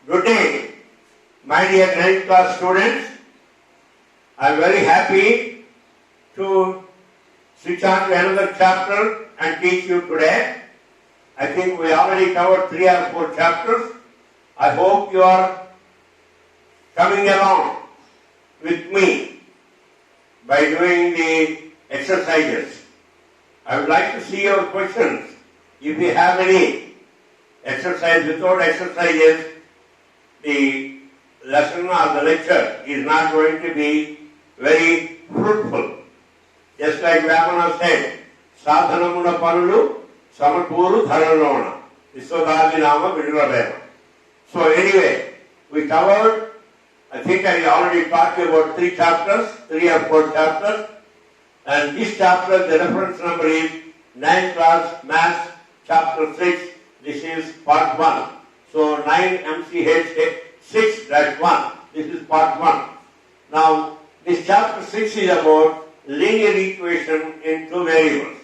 Good day, my dear 9th class students. I am very happy to switch on to another chapter and teach you today. I think we already covered 3 or 4 chapters. I hope you are coming along with me by doing the exercises. I would like to see your questions. If you have any exercise, without exercises, the lesson or the lecture is not going to be very fruitful. Just like Vyamana said, Sadhanamuna Panulu, Samaturu Dharanona, Viswadadinama Vidurabhema. So anyway, we covered, I think I already talked about 3 chapters, 3 or 4 chapters. And this chapter, the reference number is 9th class Maths, chapter 6. This is part 1. So 9 MCH 6-1. This is part 1. Now, this chapter 6 is about linear equation in 2 variables.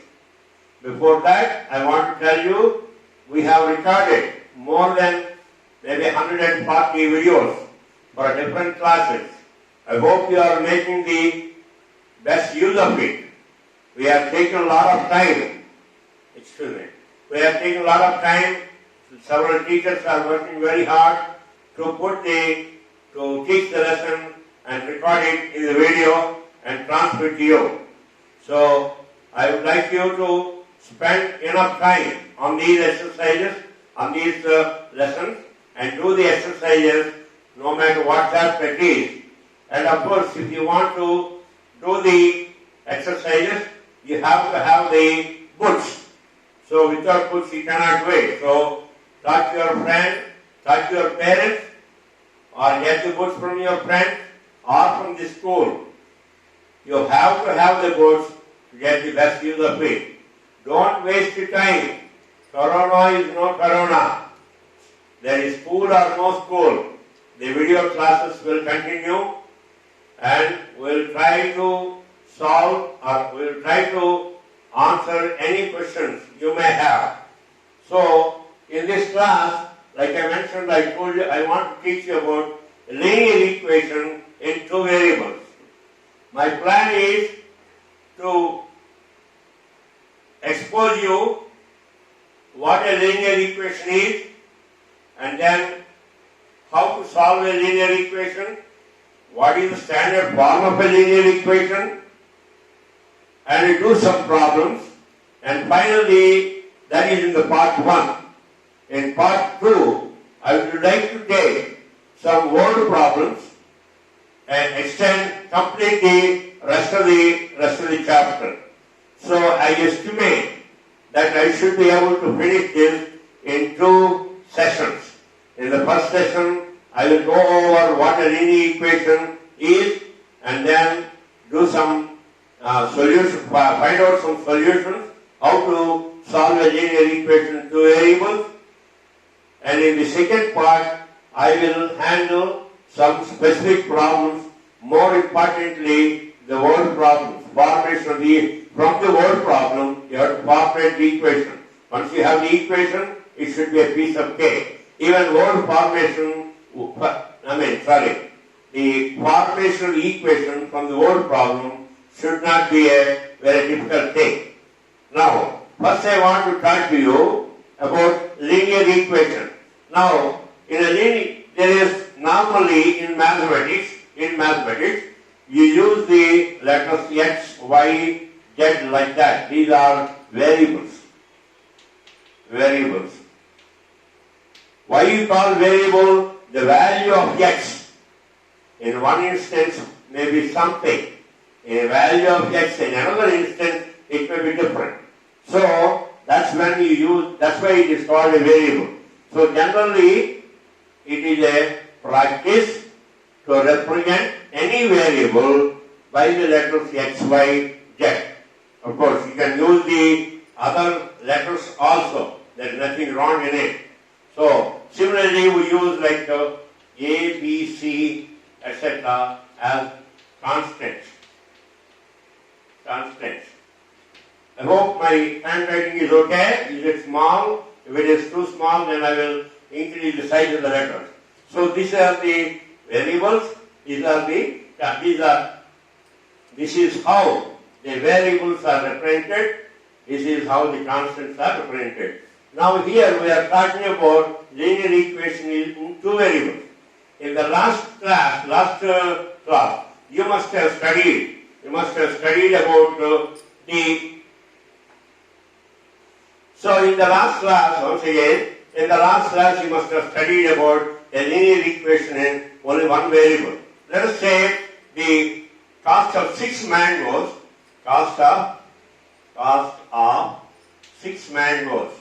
Before that, I want to tell you, we have recorded more than maybe 140 videos for different classes. I hope you are making the best use of it. We have taken a lot of time. Excuse me. We have taken a lot of time. Several teachers are working very hard to teach the lesson and record it in the video and transfer it to you. So I would like you to spend enough time on these exercises, on these lessons, and do the exercises no matter what chapter it is. And of course, if you want to do the exercises, you have to have the books. So without books, you cannot do it. So talk to your friend, talk to your parents, or get the books from your friends or from the school. You have to have the books to get the best use of it. Don't waste your time. Corona is no corona. There is school or no school. The video classes will continue and we'll try to solve or we'll try to answer any questions you may have. So, in this class, like I mentioned, I told you, I want to teach you about linear equation in 2 variables. My plan is to expose you what a linear equation is and then how to solve a linear equation, what is the standard form of a linear equation, and we do some problems. And finally, that is in the part 1. In part 2, I would like to take some word problems and complete the rest of the chapter. So I estimate that I should be able to finish this in 2 sessions. In the first session, I will go over what a linear equation is and then do some solutions, find out some solutions, how to solve a linear equation in 2 variables. And in the second part, I will handle some specific problems, more importantly, the word problems. Formation from the word problem, you have to formulate the equation. Once you have the equation, it should be a piece of cake. Even word formation, the formation equation from the word problem should not be a very difficult thing. Now, first I want to talk to you about linear equation. Now, there is normally in mathematics, you use the letters x, y, z like that. These are variables. Why you call variable? The value of x. In one instance may be something. A value of x in another instance it may be different. So that's when you use, that's why it is called a variable. So generally it is a practice to represent any variable by the letters x, y, z. Of course you can use the other letters also. There is nothing wrong in it. So similarly we use like A, B, C, etc. as constants. I hope my handwriting is okay. Is it small? If it is too small, then I will increase the size of the letters. So these are the variables. This is how the variables are represented. This is how the constants are represented. Now here we are talking about linear equation in two variables. In the last class, you must have studied about the. So in the last class, once again, in the last class you must have studied about a linear equation in only one variable. Let us say the cost of 6 mangoes, cost of 6 mangoes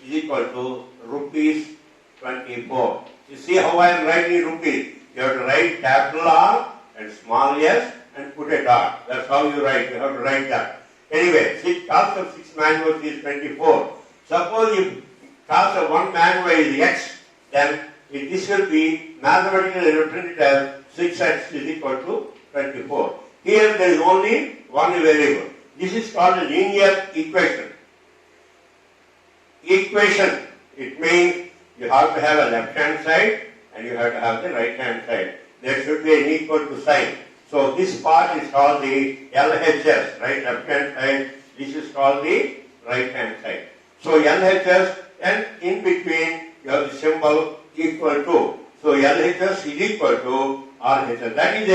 is equal to rupees 24. You see how I am writing rupees? You have to write capital R and small s and put a dot. That's how you write. You have to write that. Anyway, cost of 6 mangoes is 24. Suppose if cost of 1 mango is x, then this will be mathematically represented as 6x is equal to 24. Here there is only one variable. This is called a linear equation. Equation, it means you have to have a left hand side and you have to have the right hand side. There should be an equal to sign. So this part is called the LHS, right? Left hand side. This is called the right hand side. So LHS, and in between you have the symbol equal to. So LHS is equal to RHS. That is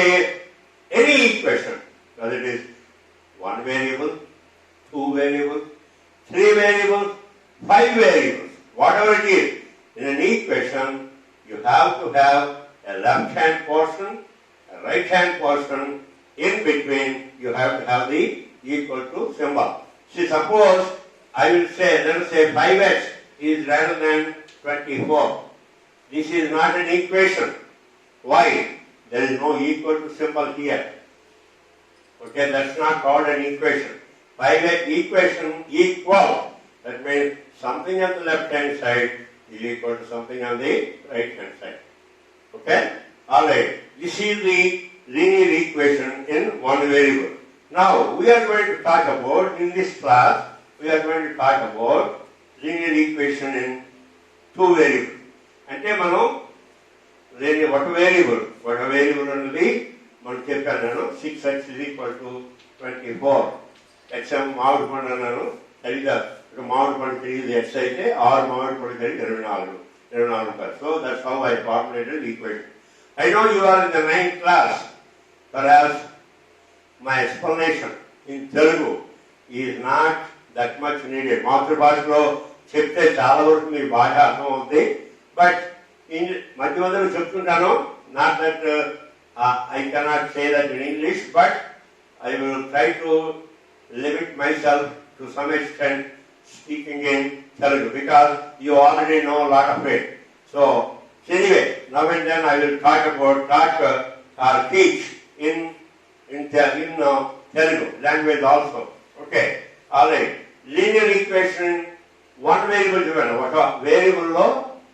any equation, whether it is one variable, two variables, three variables, 5 variables, whatever it is. In an equation, you have to have a left-hand portion, a right-hand portion. In between, you have to have the equal to symbol. See, suppose I will say, let us say 5x is greater than 24. This is not an equation. Why? There is no equal to symbol here. Okay, that's not called an equation. 5x equation equal. That means something on the left hand side is equal to something on the right hand side. Okay? Alright. This is the linear equation in one variable. Now, we are going to talk about, in this class, we are going to talk about linear equation in two variables. అంటే మనం ఒక variable అనేది మనం చెప్పాను నేను 6x is equal to 24. XM మామిడి పండు అన్నాను సరిగ్గా మామిడి పండు తిరిగి x అయితే 6 మామిడి పండు తిరిగి 24 రూపాయలు. So that's how I formulated the equation. I know you are in the 9th class. Perhaps my explanation in Telugu is not that much needed. మాతృభాషలో చెప్తే చాలా వరకు మీ భాష అర్థం అవుతుంది. But మధ్య మధ్యలో చెప్తుంటాను, not that I cannot say that in English, but I will try to limit myself to some extent speaking in Telugu because you already know a lot of it. So anyway, now and then I will talk or teach in Telugu language also. Okay, alright. Linear equation, one variable given, ఒక variable లో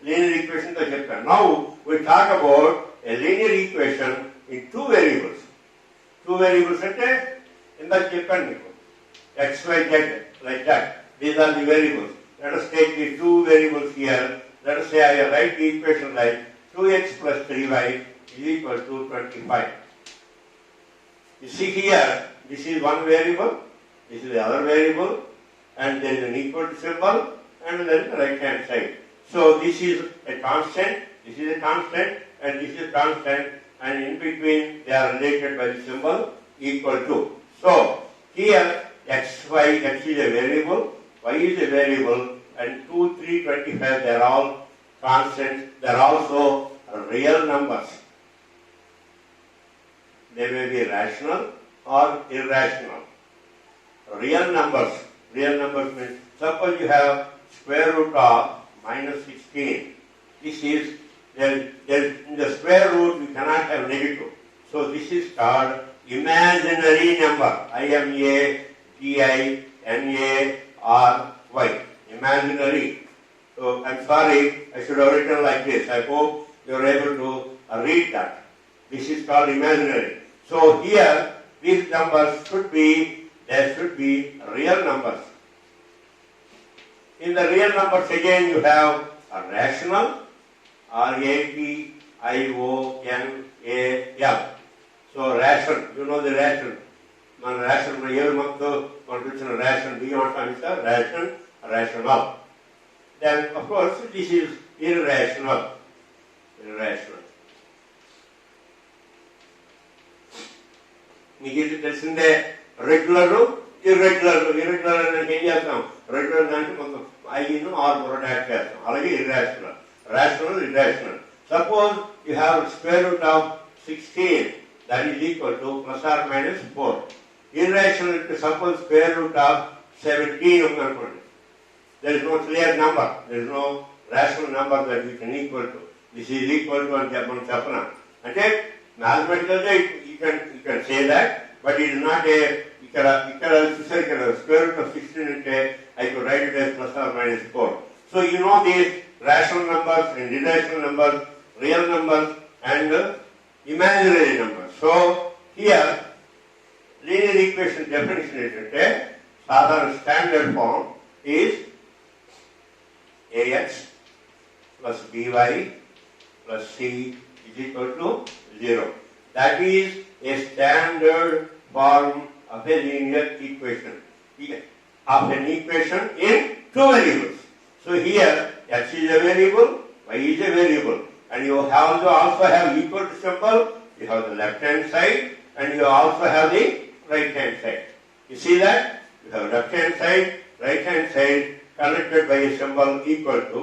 linear equation తో చెప్పాను. Now we talk about a linear equation in two variables. Two variables అంటే ఇందాక చెప్పాను మీకు x, y, z like that. These are the variables. Let us take the two variables here. Let us say I write the equation like 2x plus 3y is equal to 25. You see here, this is one variable, this is the other variable, and there is an equal to symbol, and then the right hand side. So this is a constant, this is a constant, and this is a constant, and in between they are related by the symbol equal to. So here x is a variable, y is a variable, and 2, 3, 25 they are all constants. They are also real numbers. They may be rational or irrational. Real numbers means, suppose you have square root of minus 16. This is, in the square root you cannot have negative. So this is called imaginary number. I-M-A-G-I-N-A-R-Y. Imaginary. So I'm sorry, I should have written like this. I hope you are able to read that. This is called imaginary. So here, these numbers should be real numbers. In the real numbers again you have are rational, R-A-T-I-O-N-A-L. So ration, you know the ration. Man ration, every month, one ration, beyond time, ration, rational. Then, of course, this is irrational. Irrational. మీకు ఇది తెలిసిందే regular irregular అంటే ఏం చేస్తాం regular దానికి కొంత ఐను are కూడా add చేస్తాం అలాగే irrational rational irrational. Suppose you have square root of 16 that is equal to plus or minus 4. Irrational suppose square root of 17 unnakondi. There is no clear number. There is no rational number that we can equal to. This is equal to and chapana. And mathematically you can say that, but it is not a square root of 16 ante I could write it as plus or minus 4. So you know these rational numbers and irrational numbers, real numbers and imaginary numbers. So here linear equation definition is standard form is ax plus by plus c is equal to 0. That is a standard form of a linear equation, of an equation in two variables. So here x is a variable, y is a variable, and you also have equal to symbol. You have the left hand side and you also have the right hand side. You see that? You have left hand side, right hand side connected by a symbol equal to,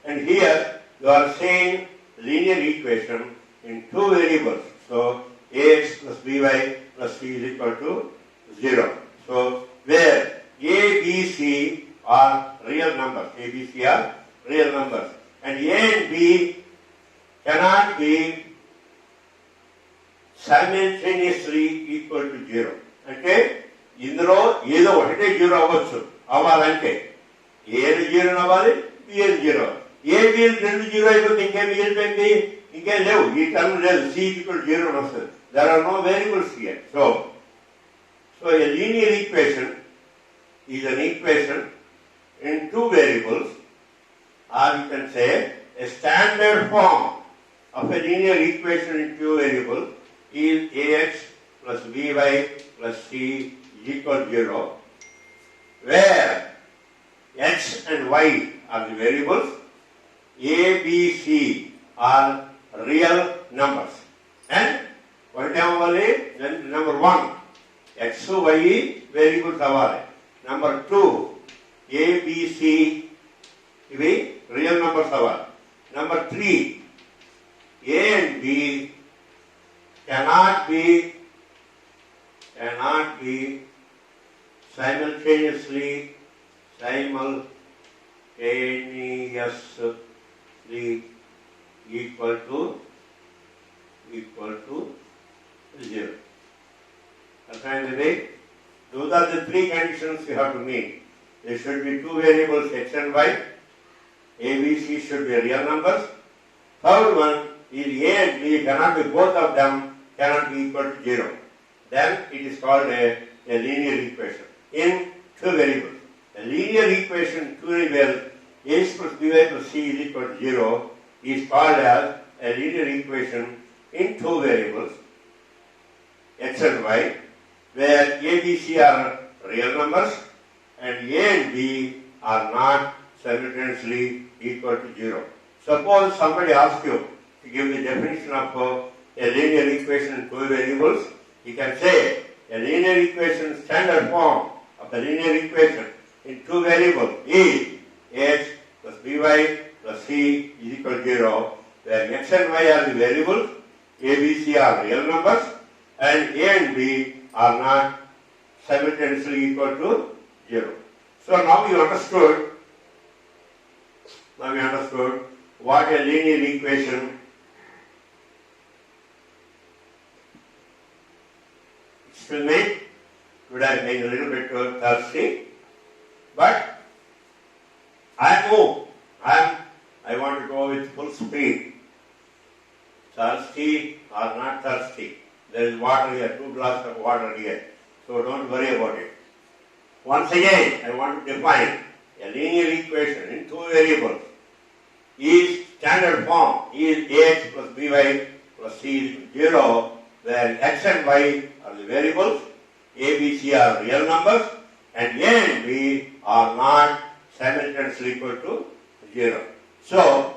and here you are saying linear equation in two variables. So ax plus by plus c is equal to 0. So where a, b, c are real numbers, a, b, c are real numbers, and a and b cannot be simultaneously equal to 0. అంటే ఇందులో ఏదో ఒకటే 0 అవ్వచ్చు అవ్వాలంటే ఏది 0 అవ్వాలి ఏది 0 A B రెండు 0 అయిపోతే ఇంకేం మిగిలిపోయింది ఇంకేం లేవు ఈ టర్మ్ లేదు సి ఈక్వల్ 0 అని వస్తుంది. There are no variables here. So a linear equation is an equation in two variables, or you can say a standard form of a linear equation in two variables is ax plus by plus c is equal to 0, where x and y are the variables, a, b, c are real numbers. And what then number 1, x, y variables avale. Number 2, a, b, c ivi real numbers avale. Number 3, a and b cannot be simultaneously equal to 0. Those are the three conditions you have to meet. There should be two variables x and y. A, b, c should be real numbers. Third one is a and b cannot be, both of them cannot be equal to 0. Then it is called a linear equation in two variables. A linear equation in two variables, ax plus by plus c is equal to 0, is called as a linear equation in two variables, x and y, where a, b, c are real numbers and a and b are not simultaneously equal to 0. Suppose somebody asks you to give the definition of a linear equation in two variables. You can say a linear equation, standard form of a linear equation in two variables is x plus by plus c is equal to 0, where x and y are the variables, a, b, c are real numbers, and a and b are not simultaneously equal to 0. So now you understood what a linear equation will make. Would have been a little bit thirsty, but I want to go with full speed. Thirsty or not thirsty, there is water here, 2 glasses of water here, so don't worry about it. Once again, I want to define a linear equation in two variables. is standard form is ax plus by plus c is 0, where x and y are the variables, a, b, c are real numbers, and a and b are not simultaneously equal to 0. So,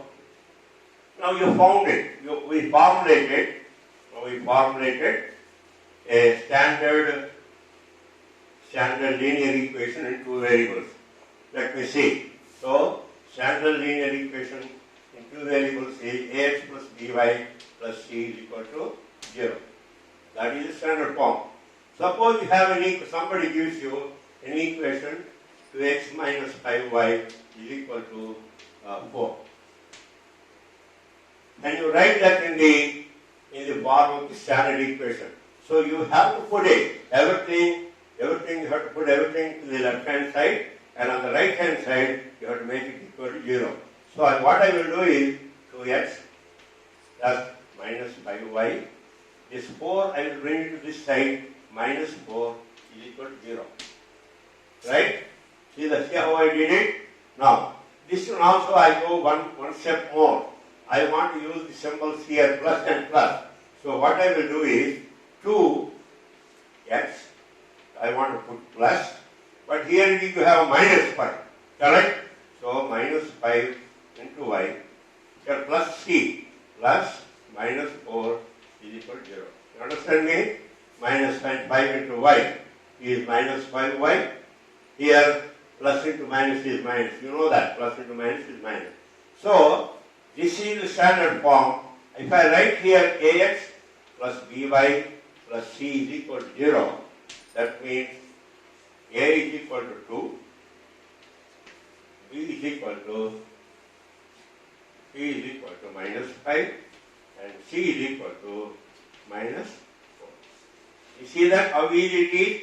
now you found it. We formulated a standard linear equation in two variables. Let me see. So, standard linear equation in two variables is ax plus by plus c is equal to 0. That is the standard form. Suppose you have somebody gives you an equation 2x minus 5y is equal to 4. And you write that in the form of the standard equation. So you have to put everything you have to put everything to the left hand side, and on the right hand side you have to make it equal to 0. So what I will do is 2x plus minus 5y. This 4 I will bring it to this side, minus 4 is equal to 0. Right? See how I did it? Now, this one also I go one step more. I want to use the symbols here, plus and plus. So what I will do is 2x, I want to put plus, but here you have minus 5, correct? So minus 5 into y, here plus c, plus minus 4 is equal to 0. You understand me? Minus 5 into y is minus 5y. Here plus into minus is minus. You know that plus into minus is minus. So this is the standard form. If I write here ax plus by plus c is equal to 0, that means a is equal to 2, b is equal to minus 5, and c is equal to minus 4. You see that how easy it is?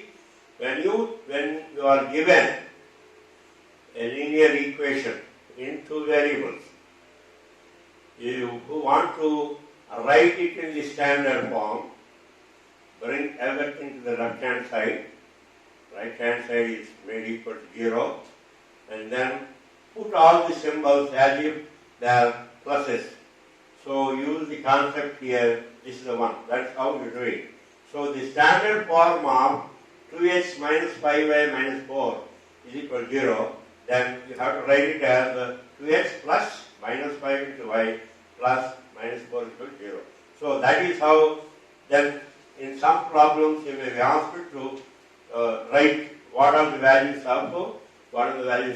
When you are given a linear equation in two variables, you want to write it in the standard form, bring everything to the left hand side. Right hand side is made equal to 0, and then put all the symbols as if they are pluses. So use the concept here, this is the one. That's how you do it. So the standard form of 2x minus 5y minus 4 is equal to 0. Then you have to write it as 2x plus minus 5 into y plus minus 4 is equal to 0. So that is how then in some problems you may be asked to write what are the values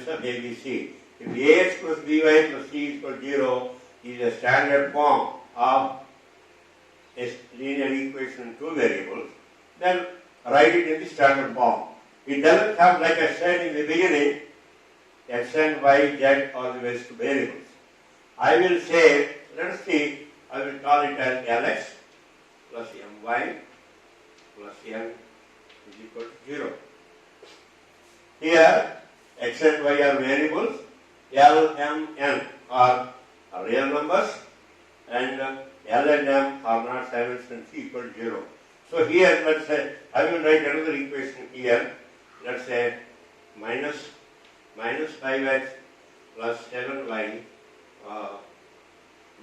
of A, B, C. If ax plus by plus c is equal to 0 is a standard form of a linear equation in two variables, then write it in the standard form. It doesn't have, like I said in the beginning, x and y, z are the ways to variables. I will say, let us see, I will call it as Lx plus my plus n is equal to 0. Here, x and y are variables, L, M, N are real numbers, and L and M are not simultaneously equal to 0. So here, let's say, I will write another equation here. Let's say minus 5x plus 7y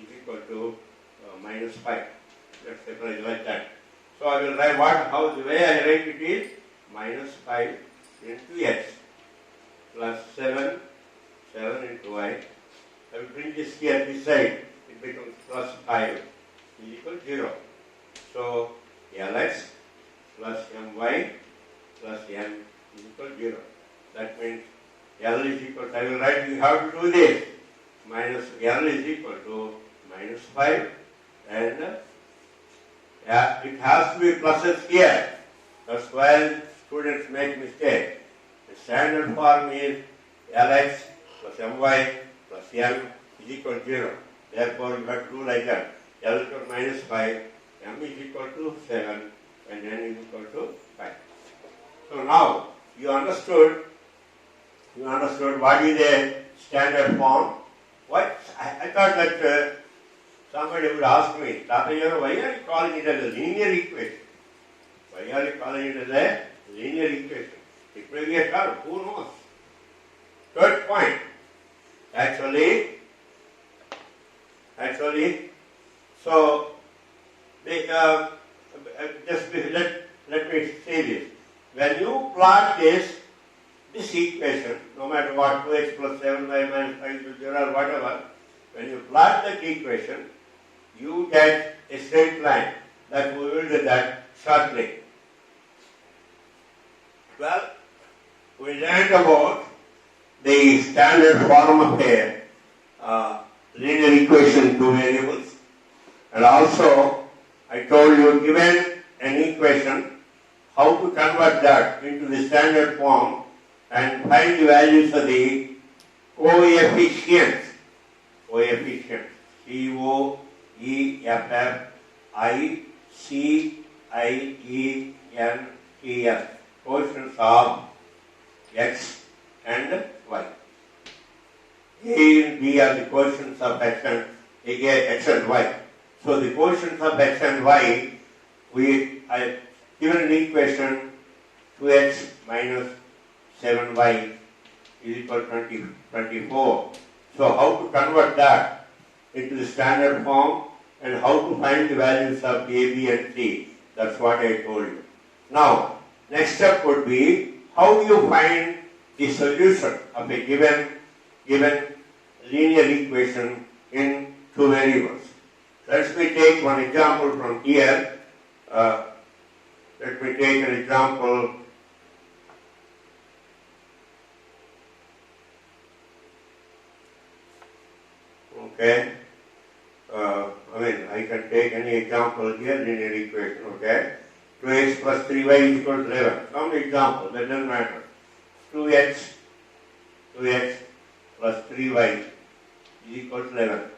is equal to minus 5. Let's say like that. So I will write the way I write it is minus 5 into x plus 7 into y. I will bring this here this side. It becomes plus 5 is equal to 0. So Lx plus my plus n is equal to 0. That means L is equal to, I will write, you have to do this. Minus L is equal to minus 5, and it has to be pluses here. That's why students make mistake. The standard form is Lx plus my plus n is equal to 0. Therefore, you have to do like that. L is equal to minus 5, m is equal to 7, and n is equal to 5. So now, you understood what is a standard form. What I thought that somebody would ask me, Tata, why are you calling it as a linear equation? Why are you calling it as a linear equation? It may be a curve, who knows? Third point. Actually, actually. So, let me say this. When you plot this equation, no matter what, 2x plus 7y minus 5 to 0 or whatever, when you plot that equation, you get a straight line. That we will do that shortly. Well, we learned about the standard form of a linear equation, two variables, and also I told you, given an equation, how to convert that into the standard form and find the values of the coefficients. Coefficients. C-O-E-F-F-I-C-I-E-N-T-S. Coefficients of x and y. A and B are the coefficients of x and y. So the coefficients of x and y, I given an equation 2x minus 7y is equal to 24. So how to convert that into the standard form and how to find the values of A, B and C. That's what I told you. Now, next step would be, how do you find the solution of a given linear equation in two variables? Let me take one example from here. Let me take an example. Okay. I can take any example here, linear equation. Okay. 2x plus 3y is equal to 11. Some example, that doesn't matter. 2x plus 3y is equal to 11.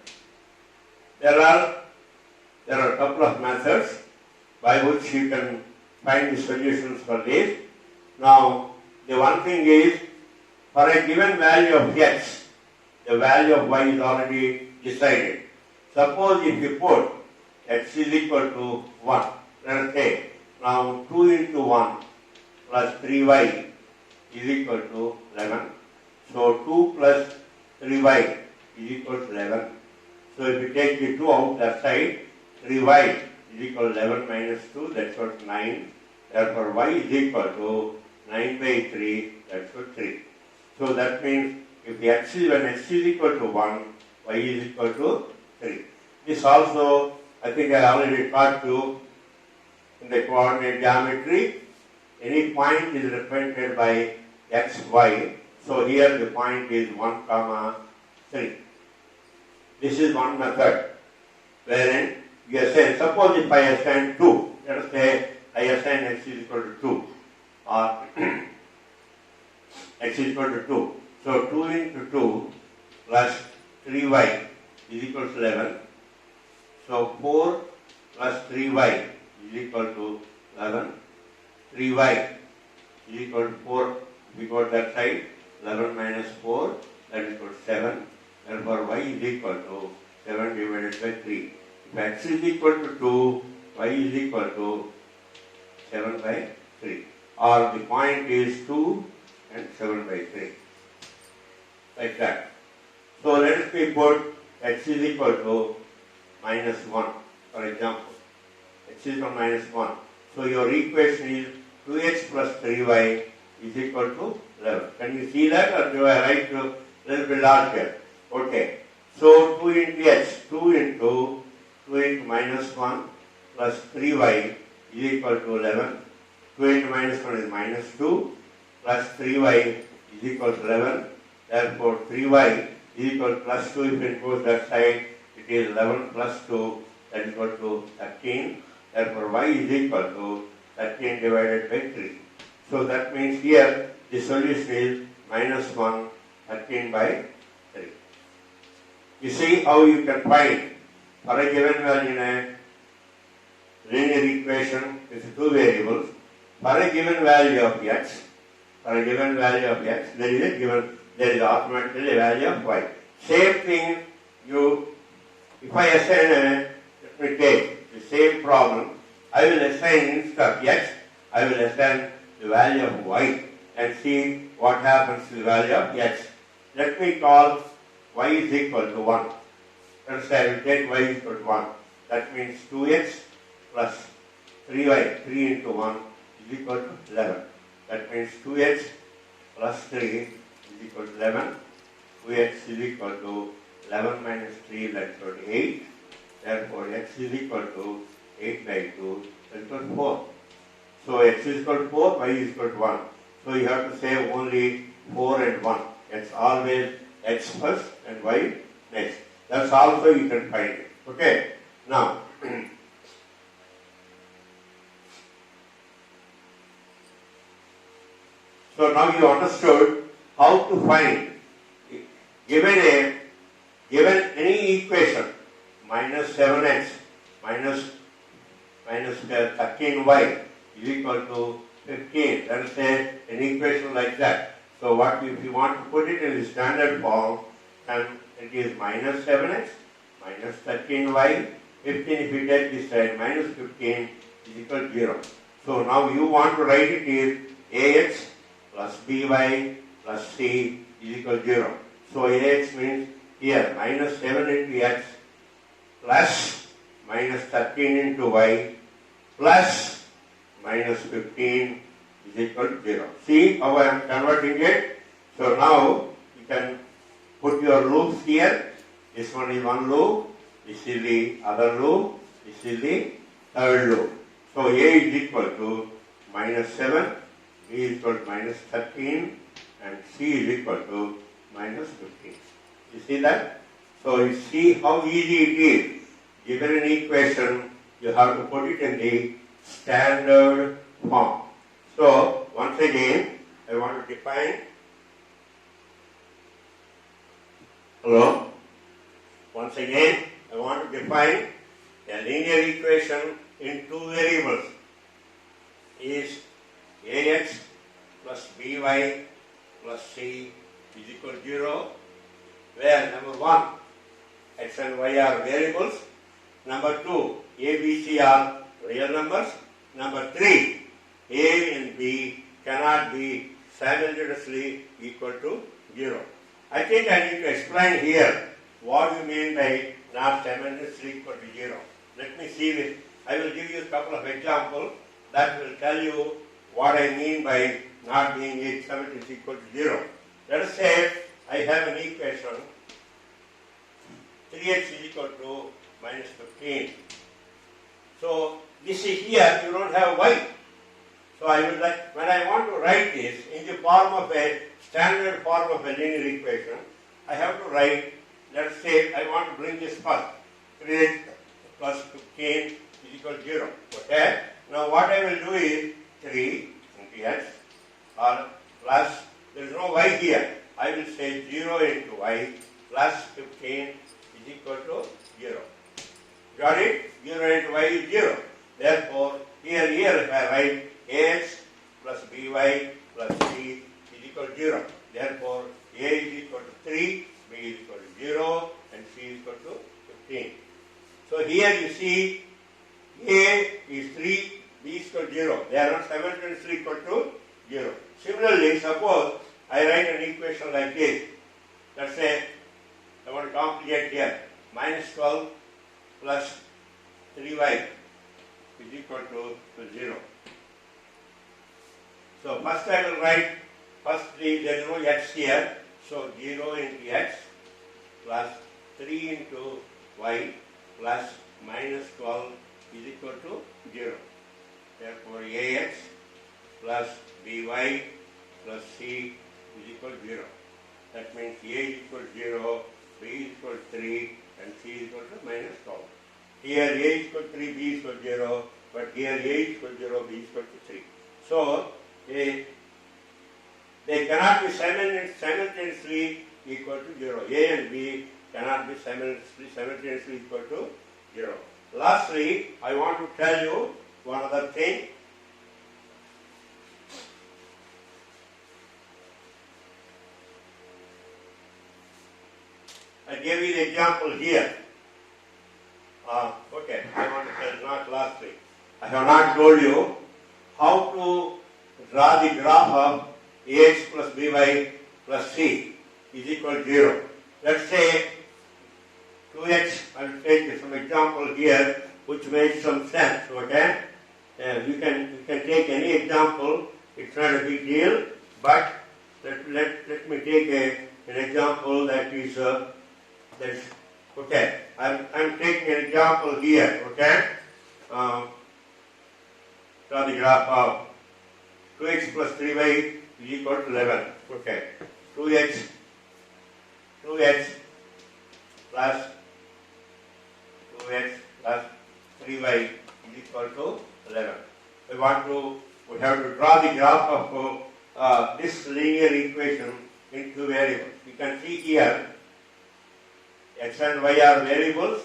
There are a couple of methods by which you can find the solutions for this. Now, the one thing is, for a given value of x, the value of y is already decided. Suppose if you put x is equal to 1, let us say, now 2 into 1 plus 3y is equal to 11. So 2 plus 3y is equal to 11. So if you take the 2 out that side, 3y is equal to 11 minus 2, that's what 9. Therefore y is equal to 9 by 3, that's what 3. So that means if when x is equal to 1, y is equal to 3. This also, I think I already taught you in the coordinate geometry. Any point is represented by x, y. So here the point is 1, 3. This is one method wherein you assign, suppose if I assign 2, let us say I assign x is equal to 2 or x is equal to 2. So 2 into 2 plus 3y is equal to 11. So 4 plus 3y is equal to 11. 3y is equal to 4. We got that side. 11 minus 4, that is equal to 7. Therefore y is equal to 7 divided by 3. If x is equal to 2, y is equal to 7 by 3. Or the point is 2 and 7 by 3. Like that. So let us put x is equal to minus 1, for example. X is equal to minus 1. So your equation is 2x plus 3y is equal to 11. Can you see that, or do I write a little bit larger? Okay. So 2 into x, 2 into minus 1 plus 3y is equal to 11. 2 into minus 1 is minus 2 plus 3y is equal to 11. Therefore 3y is equal to plus 2. If it goes that side, it is 11 plus 2, that is equal to 13. Therefore y is equal to 13 divided by 3. So that means here the solution is minus 1, 13 by 3. You see how you can find for a given value in a linear equation with two variables, for a given value of x, there is automatically a value of y. Same thing, if I assign let me take the same problem, I will assign instead of x, I will assign the value of y and see what happens to the value of x. Let me call y is equal to 1. Let us say I will take y equal to 1. That means 2x plus 3y, 3 into 1 is equal to 11. That means 2x plus 3 is equal to 11. 2x is equal to 11 minus 3, that is equal to 8. Therefore, x is equal to 8 by 2, that is equal to 4. So, x is equal to 4, y is equal to 1. So, you have to say only 4 and 1. It's always x first and y next. That's also you can find it. Okay. Now, so now you understood how to find, given any equation, minus 7x minus 13y is equal to 15. Let us say an equation like that. So what if you want to put it in the standard form, and it is minus 7x minus 13y, 15 if you take this side, minus 15 is equal to 0. So now you want to write it is ax plus by plus c is equal to 0. So ax means here minus 7 into x plus minus 13 into y plus minus 15 is equal to 0. See how I am converting it? So now you can put your loops here. This one is one loop, this is the other loop, this is the third loop. So a is equal to minus 7, b is equal to minus 13, and c is equal to minus 15. You see that? So you see how easy it is. Given an equation, you have to put it in the standard form. So once again, I want to define. Hello? Once again, I want to define a linear equation in two variables is ax plus by plus c is equal to 0, where number 1, x and y are variables. Number 2, a, b, c are real numbers. Number 3, a and b cannot be simultaneously equal to 0. I think I need to explain here what you mean by not simultaneously equal to 0. Let me see this. I will give you a couple of examples that will tell you what I mean by not being simultaneously equal to 0. Let us say I have an equation 3x is equal to minus 15. So this is here, you don't have y. So I will like, when I want to write this in the form of a standard form of a linear equation, I have to write, let's say I want to bring this first. 3x plus 15 is equal to 0. Okay? Now what I will do is 3 into x or plus, there is no y here. I will say 0 into y plus 15 is equal to 0. Got it? 0 into y is 0. Therefore, here if I write ax plus by plus c is equal to 0. Therefore, a is equal to 3, b is equal to 0, and c is equal to 15. So here you see a is 3, b is equal to 0. They are not simultaneously equal to 0. Similarly, suppose I write an equation like this. Let's say I want to complicate here. Minus 12 plus 3y is equal to 0. So first I will write, firstly there is no x here, so 0 into x plus 3 into y plus minus 12 is equal to 0. Therefore ax plus by plus c is equal to 0. That means a is equal to 0, b is equal to 3, and c is equal to minus 12. Here a is equal to 3, b is equal to 0, but here a is equal to 0, b is equal to 3. So they cannot be simultaneously equal to 0. A and b cannot be simultaneously equal to 0. Lastly, I want to tell you one other thing. I gave you the example here. Okay, I want to tell not lastly. I have not told you how to draw the graph of ax plus by plus c is equal to 0. Let's say 2x take some example here which makes some sense, okay? You can take any example, it's not a big deal, but let me take an example that is, okay, I'm taking an example here, okay? Draw the graph of 2x plus 3y is equal to 11, okay? 2x plus 3y is equal to 11. We have to draw the graph of this linear equation into variables. You can see here, x and y are variables,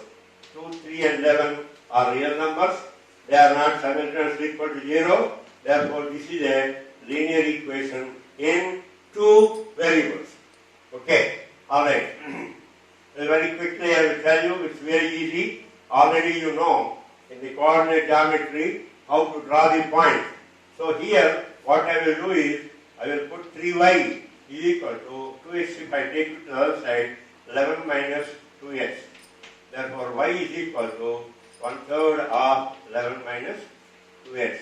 2, 3 and 11 are real numbers. They are not simultaneously equal to 0. Therefore, this is a linear equation in two variables. Okay, alright. Very quickly I will tell you, it's very easy. Already you know in the coordinate geometry how to draw the points. So here what I will do is, I will put 3y is equal to 2x if I take it to the other side, 11 minus 2x. Therefore y is equal to 1/3 of 11 minus 2x.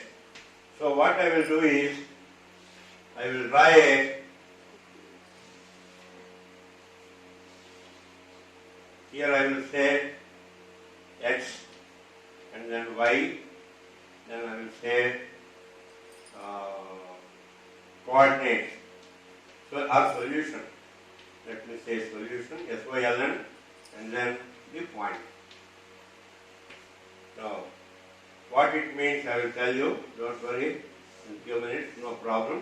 So what I will do is, I will draw here I will say x and then y, then I will say coordinates. So our solution, let me say solution, SYLN, and then the point. Now, what it means I will tell you, don't worry, in few minutes, no problem.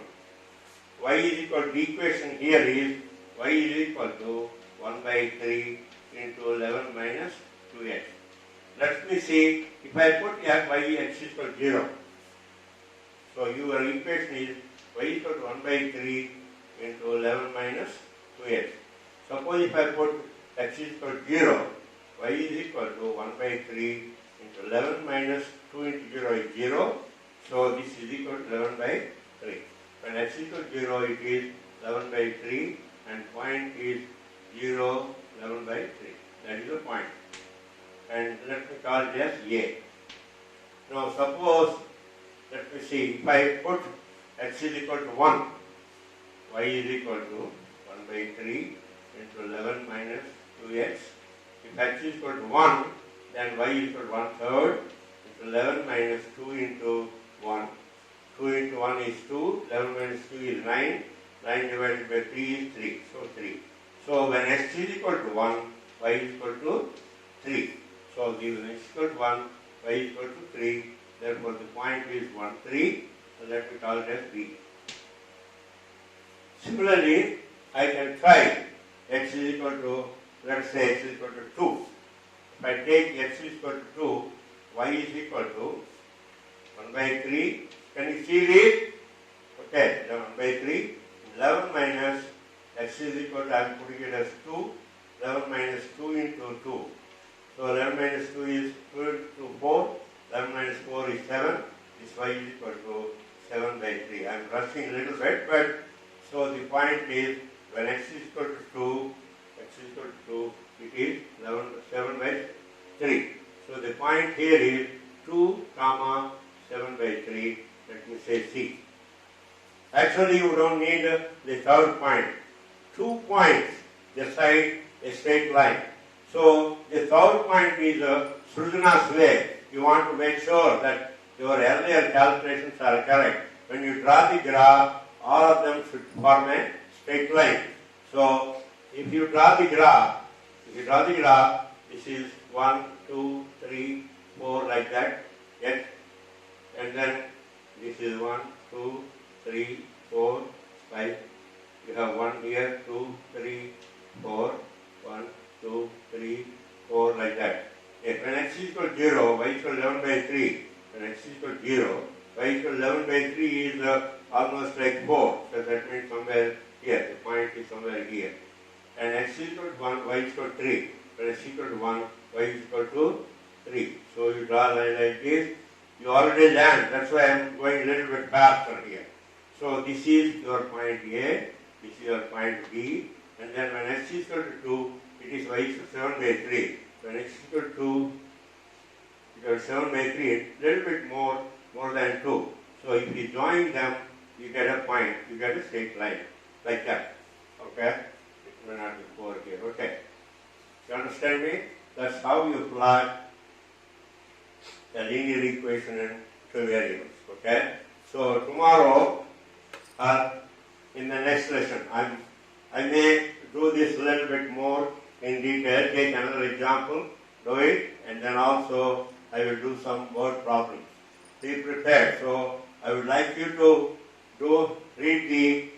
Y is equal to, the equation here is y is equal to 1/3 into 11 minus 2x. Let me see, if I put y x is equal to 0. So your equation is y is equal to 1/3 into 11 minus 2x. Suppose if I put x is equal to 0, y is equal to 1/3 into 11 minus 2 into 0 is 0. So this is equal to 11/3. When x is equal to 0, it is 11/3 and point is 0, 11/3. That is the point. And let me call it as A. Now suppose, let me see, if I put x is equal to 1, y is equal to 1/3 into 11 minus 2x. If x is equal to 1, then y is equal to 1/3 into 11 minus 2 into 1. 2 into 1 is 2, 11 minus 2 is 9, 9 divided by 3 is 3, so 3. So when x is equal to 1, y is equal to 3. So given x is equal to 1, y is equal to 3, therefore the point is 1, 3, so let me call it as B. Similarly, I can try x is equal to, let's say x is equal to 2. If I take x is equal to 2, y is equal to 1/3. Can you see this? Okay, 1/3. 11 minus x is equal to, I am putting it as 2. 11 minus 2 into 2. So 11 minus 2 is 2 into 4. 11 minus 4 is 7. This y is equal to 7/3. I am rushing a little bit, but so the point is, when x is equal to 2, it is 7/3. So the point here is 2, 7/3. Let me say C. Actually, you don't need the third point. 2 points decide a straight line. So the third point is Srujana's way. You want to make sure that your earlier calculations are correct. When you draw the graph, all of them should form a straight line. So if you draw the graph, this is 1, 2, 3, 4 like that. Yes? And then this is 1, 2, 3, 4, 5. You have 1 here, 2, 3, 4, 1, 2, 3, 4 like that. Yes, when x is equal to 0, y is equal to 11/3. When x is equal to 0, y is equal to 11/3 is almost like 4. So that means somewhere here, the point is somewhere here. And x is equal to 1, y is equal to 3. When x is equal to 1, y is equal to 3. So you draw a line like this. You already learned, that's why I am going a little bit faster here. So this is your point A, this is your point B, and then when x is equal to 2, it is y is equal to 7/3. when x is equal to, because 7 by 3, a little bit more than 2. So if you join them, you get a point, you get a straight line, like that. Okay? It may not be 4 here. Okay. You understand me? That's how you plot a linear equation in two variables. Okay? So tomorrow, in the next lesson, I may do this a little bit more in detail, take another example, do it, and then also I will do some word problems. Be prepared. So I would like you to read the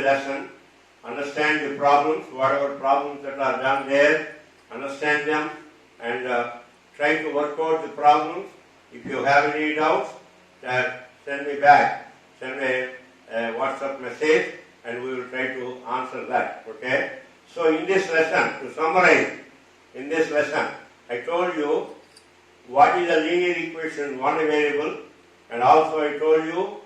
lesson, understand the problems, whatever problems that are done there, understand them, and try to work out the problems. If you have any doubts, send me back, send me a WhatsApp message, and we will try to answer that. Okay? So in this lesson, to summarize, in this lesson, I told you what is a linear equation in one variable, and also I told you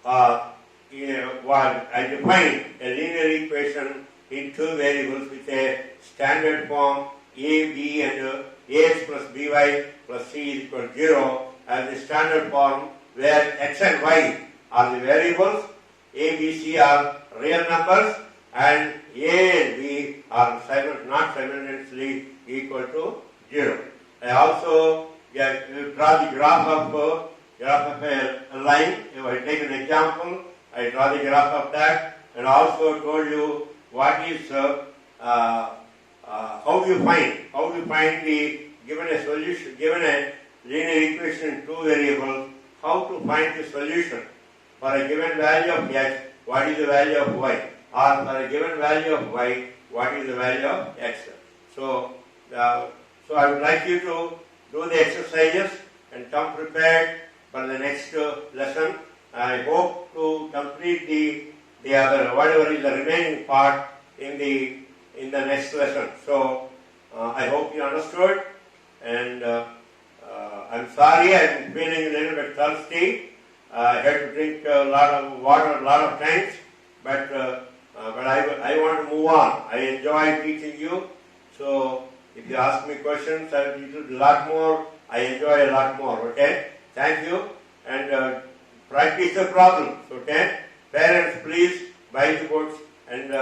what I defined a linear equation in two variables with a standard form a, b, and ax plus by plus c is equal to 0 as the standard form, where x and y are the variables, a, b, c are real numbers, and a and b are not simultaneously equal to 0. I also draw the graph of a line. If I take an example, I draw the graph of that, and also told you what is how you find the given a solution, given a linear equation in two variables, how to find the solution for a given value of x, what is the value of y, or for a given value of y, what is the value of x. So I would like you to do the exercises and come prepared for the next lesson. I hope to complete the other, whatever is the remaining part in the next lesson. So I hope you understood, and I'm sorry I'm feeling a little bit thirsty. I had to drink a lot of water a lot of times, but I want to move on. I enjoy teaching you, so if you ask me questions, I will do a lot more. I enjoy a lot more. Okay? Thank you, and practice the problems. Okay? Parents, please buy the books and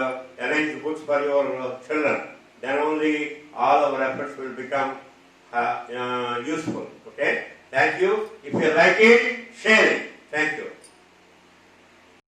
arrange the books for your children. Then only all our efforts will become useful. Okay? Thank you. If you like it, share it. Thank you.